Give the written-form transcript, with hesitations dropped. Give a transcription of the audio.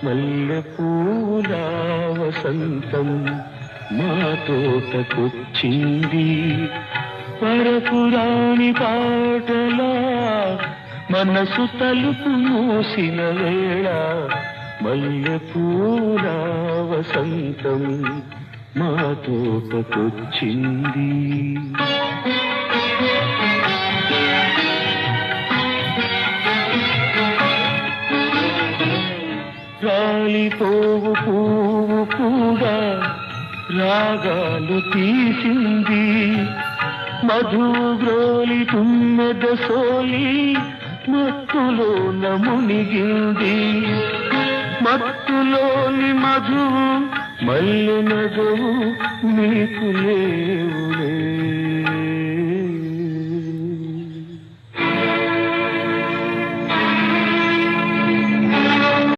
మల్లె పూల వసంతం మా తోటకొచ్చింది. పరపురాణి పాటలా మనసు తలుపు మూసిన వేళ మల్లె పూల వసంతం మా తోటకొచ్చింది. రాలిపోవు పువ్వు కూడా రాగాలు తీసింది. మధుగ్రోలి తుమ్మెద సోలి మత్తులోన మునిగింది. మత్తులోని మధువు మల్లె నగవు నీకు లేవులే.